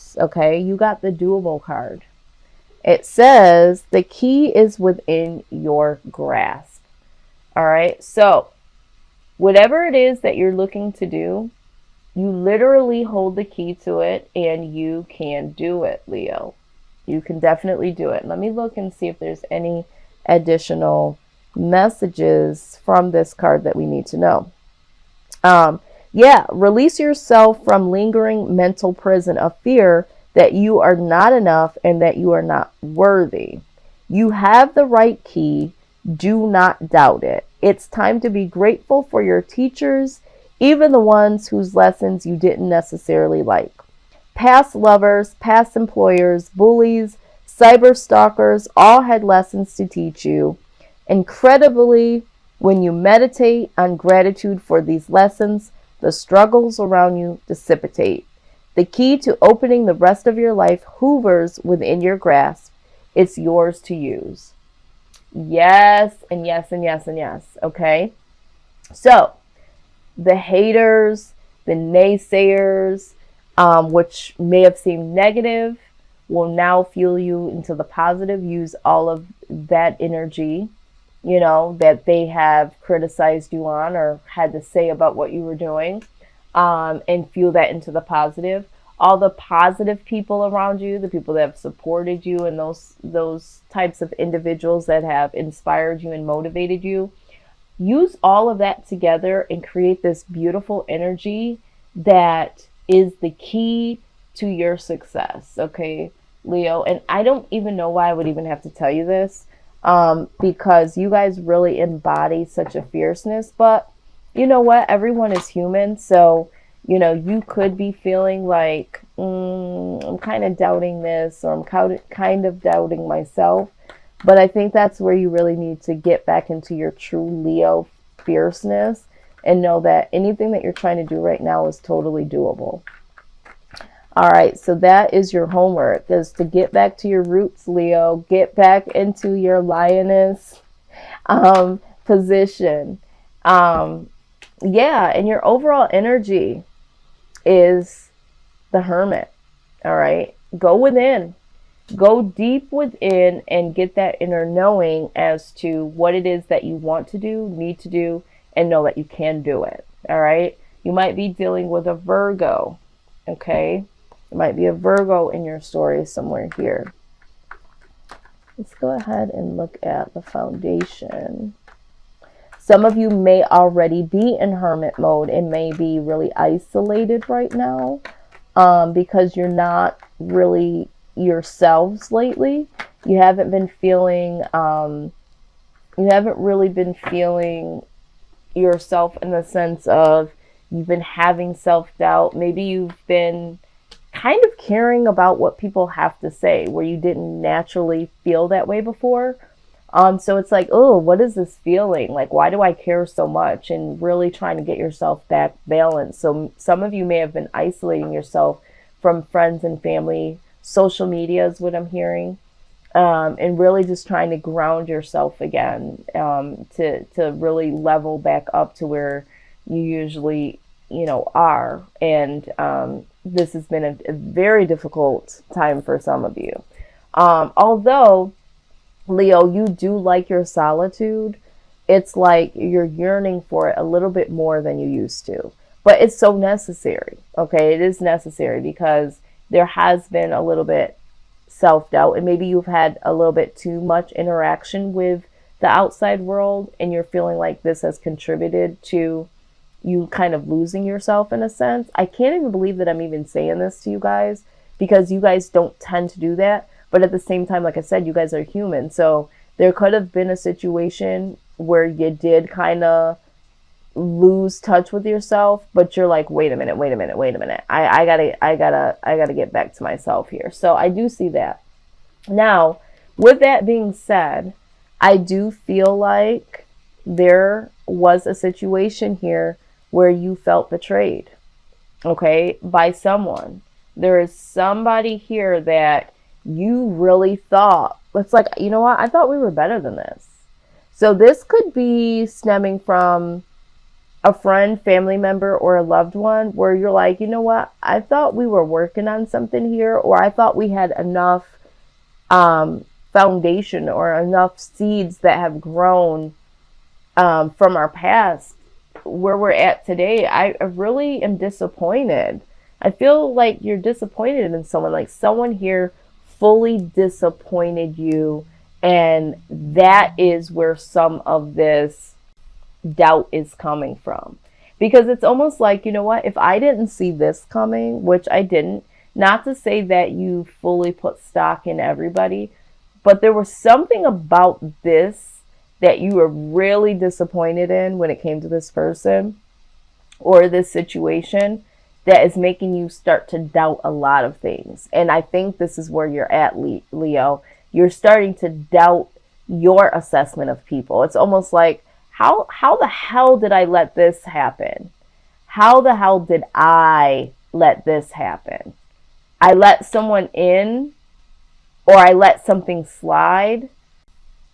this, okay? You got the doable card. It says the key is within your grasp. All right. So, whatever it is that you're looking to do, you literally hold the key to it and you can do it, Leo. You can definitely do it. Let me look and see if there's any additional messages from this card that we need to know. Yeah, release yourself from lingering mental prison of fear that you are not enough and that you are not worthy. You have the right key. Do not doubt it. It's time to be grateful for your teachers, even the ones whose lessons you didn't necessarily like. Past lovers, past employers, bullies, cyber stalkers all had lessons to teach you. Incredibly, when you meditate on gratitude for these lessons, the struggles around you dissipate. The key to opening the rest of your life hoovers within your grasp. It's yours to use. Yes, and yes, and yes, and yes. Okay? So, the haters, the naysayers, which may have seemed negative, will now fuel you into the positive. Use all of that energy, that they have criticized you on or had to say about what you were doing, and fuel that into the positive. All the positive people around you, the people that have supported you, and those types of individuals that have inspired you and motivated you, use all of that together and create this beautiful energy that is the key to your success. Okay, Leo. And I don't even know why I would even have to tell you this, because you guys really embody such a fierceness. But you know what? Everyone is human. So, you could be feeling like, I'm kind of doubting this, or I'm kind of doubting myself. But I think that's where you really need to get back into your true Leo fierceness and know that anything that you're trying to do right now is totally doable. All right, so that is your homework, is to get back to your roots, Leo. Get back into your lioness position. Yeah, and your overall energy is the Hermit. All right, go within. Go deep within and get that inner knowing as to what it is that you want to do, need to do, and know that you can do it. All right. You might be dealing with a Virgo. Okay. There might be a Virgo in your story somewhere here. Let's go ahead and look at the foundation. Some of you may already be in hermit mode and may be really isolated right now, because you're not really yourselves lately. You haven't really been feeling yourself in the sense of you've been having self-doubt. Maybe you've been kind of caring about what people have to say where you didn't naturally feel that way before. So it's like, oh, what is this feeling? Like, why do I care so much? And really trying to get yourself back balanced. So some of you may have been isolating yourself from friends and family. Social media is what I'm hearing. And really just trying to ground yourself again, to really level back up to where you usually, are. And this has been a very difficult time for some of you. Although, Leo, you do like your solitude, it's like you're yearning for it a little bit more than you used to. But it's so necessary, okay? It is necessary because there has been a little bit self-doubt, and maybe you've had a little bit too much interaction with the outside world, and you're feeling like this has contributed to you kind of losing yourself in a sense. I can't even believe that I'm even saying this to you guys, because you guys don't tend to do that. But at the same time, like I said, you guys are human. So there could have been a situation where you did kind of lose touch with yourself, but you're like, wait a minute. I gotta get back to myself here. So I do see that. Now, with that being said, I do feel like there was a situation here where you felt betrayed, okay, by someone. There is somebody here that you really thought, it's like, you know what? I thought we were better than this. So this could be stemming from a friend, family member, or a loved one where you're like, you know what, I thought we were working on something here, or I thought we had enough foundation or enough seeds that have grown from our past where we're at today. I really am disappointed. I feel like you're disappointed in someone, like someone here fully disappointed you, and that is where some of this doubt is coming from. Because it's almost like, you know what, if I didn't see this coming, which I didn't, not to say that you fully put stock in everybody, but there was something about this that you were really disappointed in when it came to this person or this situation that is making you start to doubt a lot of things. And I think this is where you're at, Leo. You're starting to doubt your assessment of people. It's almost like, how the hell did I let this happen? How the hell did I let this happen? I let someone in, or I let something slide.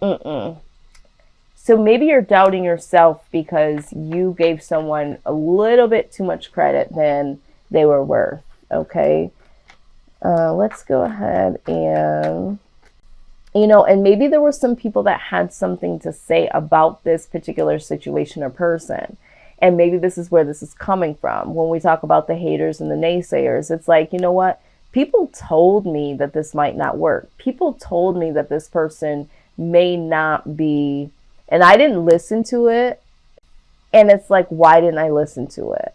So maybe you're doubting yourself because you gave someone a little bit too much credit than they were worth. Okay. Let's go ahead and, and maybe there were some people that had something to say about this particular situation or person. And maybe this is where this is coming from. When we talk about the haters and the naysayers, it's like, you know what? People told me that this might not work. People told me that this person may not be, and I didn't listen to it. And it's like, why didn't I listen to it?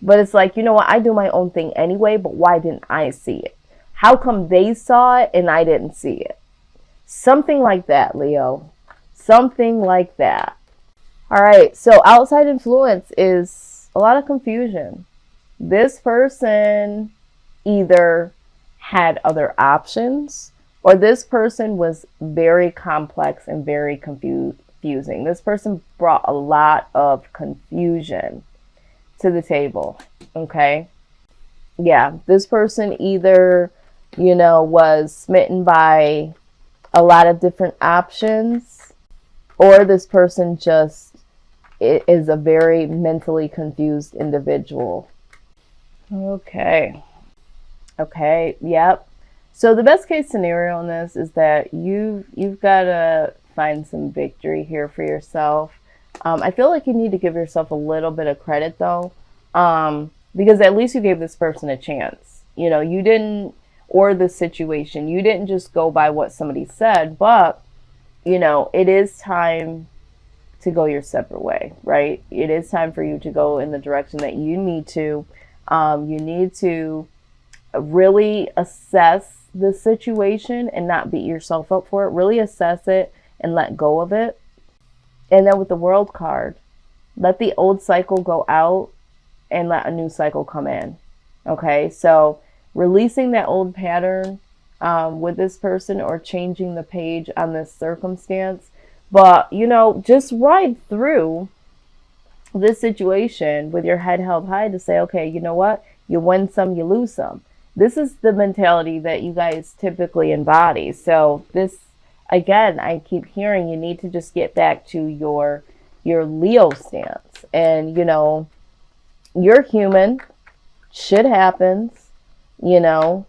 But it's like, you know what? I do my own thing anyway, but why didn't I see it? How come they saw it and I didn't see it? Something like that, Leo. Something like that. All right. So outside influence is a lot of confusion. This person either had other options, or this person was very complex and very confusing. This person brought a lot of confusion to the table. Okay. Yeah. This person either, was smitten by a lot of different options, or this person just is a very mentally confused individual. Okay. Yep. So the best case scenario in this is that you've got to find some victory here for yourself. I feel like you need to give yourself a little bit of credit though, because at least you gave this person a chance. You didn't, or the situation, you didn't just go by what somebody said, but it is time to go your separate way, right? It is time for you to go in the direction that you need to. You need to really assess the situation and not beat yourself up for it. Really assess it and let go of it. And then with the World card, let the old cycle go out and let a new cycle come in. Okay, so releasing that old pattern with this person, or changing the page on this circumstance. But, just ride through this situation with your head held high to say, okay, you know what? You win some, you lose some. This is the mentality that you guys typically embody. So this, again, I keep hearing you need to just get back to your Leo stance. And, you're human. Shit happens, And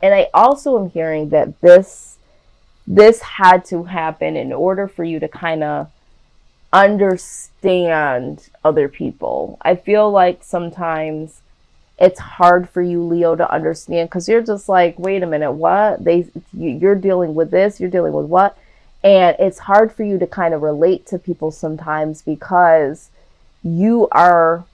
I also am hearing that this had to happen in order for you to kind of understand other people. I feel like sometimes it's hard for you, Leo, to understand, because you're just like, wait a minute, what? You're dealing with this, you're dealing with what? And it's hard for you to kind of relate to people sometimes because you have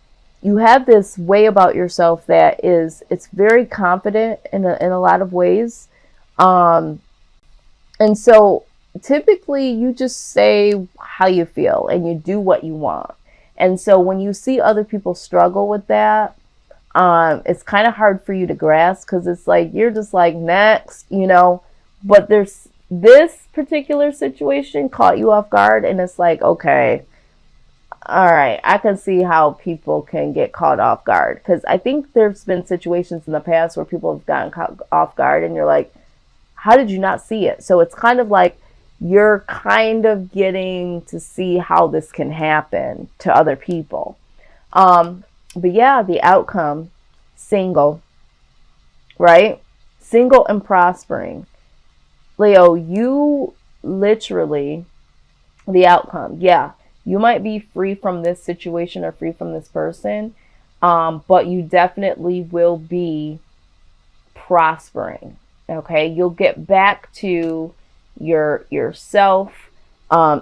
this way about yourself that it's very confident in a lot of ways. And so typically you just say how you feel and you do what you want. And so when you see other people struggle with that, it's kind of hard for you to grasp, because it's like, you're just like, next, but there's this particular situation caught you off guard, and it's like, okay, all right, I can see how people can get caught off guard, because I think there's been situations in the past where people have gotten caught off guard and you're like, how did you not see it? So it's kind of like you're kind of getting to see how this can happen to other people. But yeah, the outcome, single, right? Single and prospering. Leo, you literally, the outcome, yeah, you might be free from this situation or free from this person, but you definitely will be prospering. Okay, you'll get back to yourself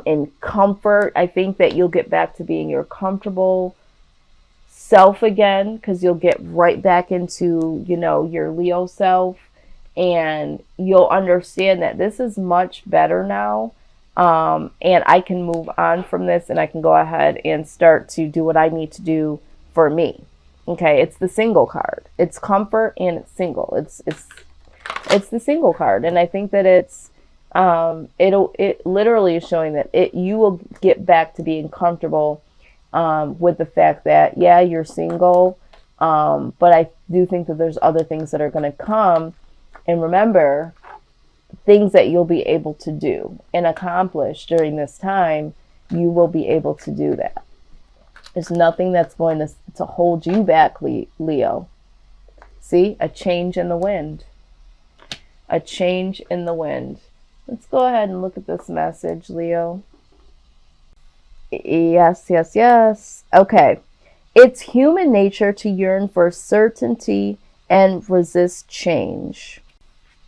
in comfort. I think that you'll get back to being your comfortable self again, because you'll get right back into, your Leo self, and you'll understand that this is much better now. And I can move on from this, and I can go ahead and start to do what I need to do for me. Okay, it's the single card. It's comfort and it's single. It's the single card, and I think that it literally is showing that you will get back to being comfortable with the fact that, yeah, you're single, but I do think that there's other things that are going to come. And remember, things that you'll be able to do and accomplish during this time, you will be able to do that. There's nothing that's going to hold you back, Leo. See, a change in the wind. A change in the wind. Let's go ahead and look at this message, Leo. Yes. Okay. It's human nature to yearn for certainty and resist change.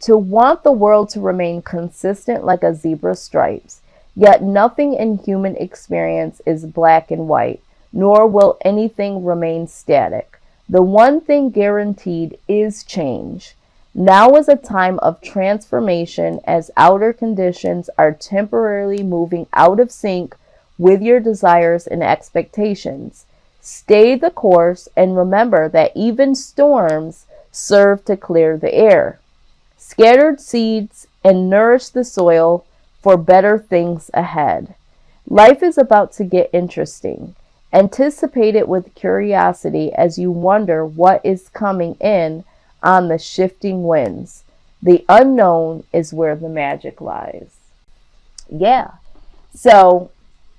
To want the world to remain consistent like a zebra's stripes. Yet nothing in human experience is black and white, nor will anything remain static. The one thing guaranteed is change. Now is a time of transformation as outer conditions are temporarily moving out of sync with your desires and expectations. Stay the course and remember that even storms serve to clear the air. Scattered seeds and nourish the soil for better things ahead. Life is about to get interesting. Anticipate it with curiosity as you wonder what is coming in on the shifting winds. The unknown is where the magic lies. Yeah. So,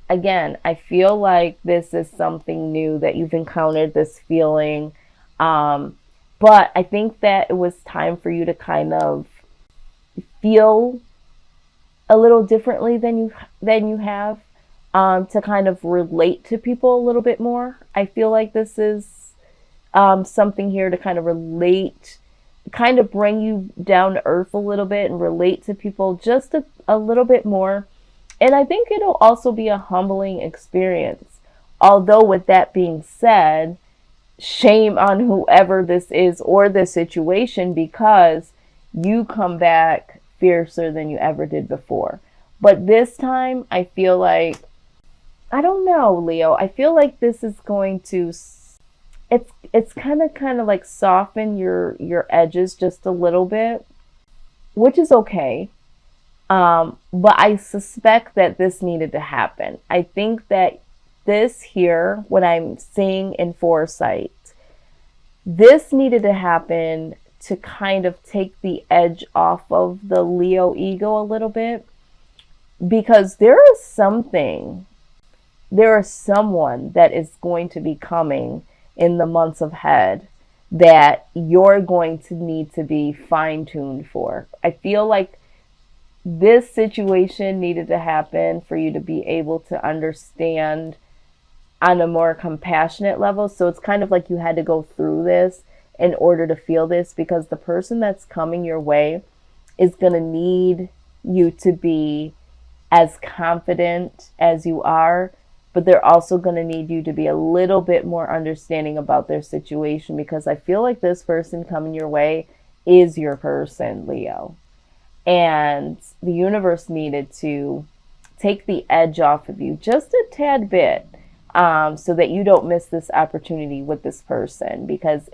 again, I feel like this is something new that you've encountered, this feeling. But I think that it was time for you to kind of feel a little differently than you have, to kind of relate to people a little bit more. I feel like this is something here to kind of relate, kind of bring you down to earth a little bit and relate to people just a little bit more. And I think it'll also be a humbling experience. Although with that being said, shame on whoever this is or this situation, because you come back fiercer than you ever did before. But this time, I feel like, I don't know, Leo, I feel like this is going to, it's kind of like soften your edges just a little bit, which is okay. But I suspect that this needed to happen. I think that this here, what I'm seeing in foresight, this needed to happen to kind of take the edge off of the Leo ego a little bit, because there is someone that is going to be coming in the months ahead that you're going to need to be fine-tuned for. I feel like this situation needed to happen for you to be able to understand on a more compassionate level. So it's kind of like you had to go through this in order to feel this, because the person that's coming your way is going to need you to be as confident as you are, but they're also going to need you to be a little bit more understanding about their situation, because I feel like this person coming your way is your person, Leo. And the universe needed to take the edge off of you just a tad bit, so that you don't miss this opportunity with this person. Because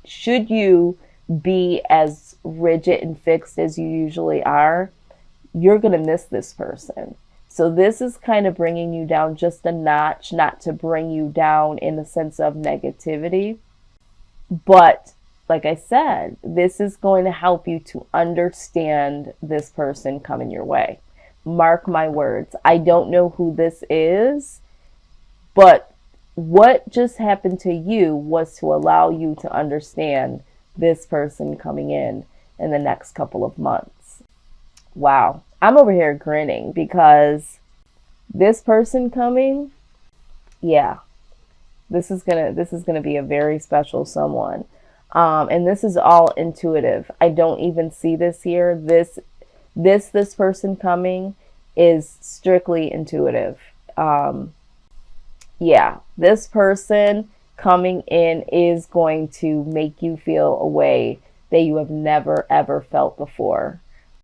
should you be as rigid and fixed as you usually are, you're going to miss this person. So this is kind of bringing you down just a notch, not to bring you down in the sense of negativity. But like I said, this is going to help you to understand this person coming your way. Mark my words. I don't know who this is, but what just happened to you was to allow you to understand this person coming in the next couple of months. Wow. I'm over here grinning because this person coming, yeah, this is gonna be a very special someone. And this is all intuitive. I don't even see this here. This person coming is strictly intuitive. Yeah, this person coming in is going to make you feel a way that you have never ever felt before.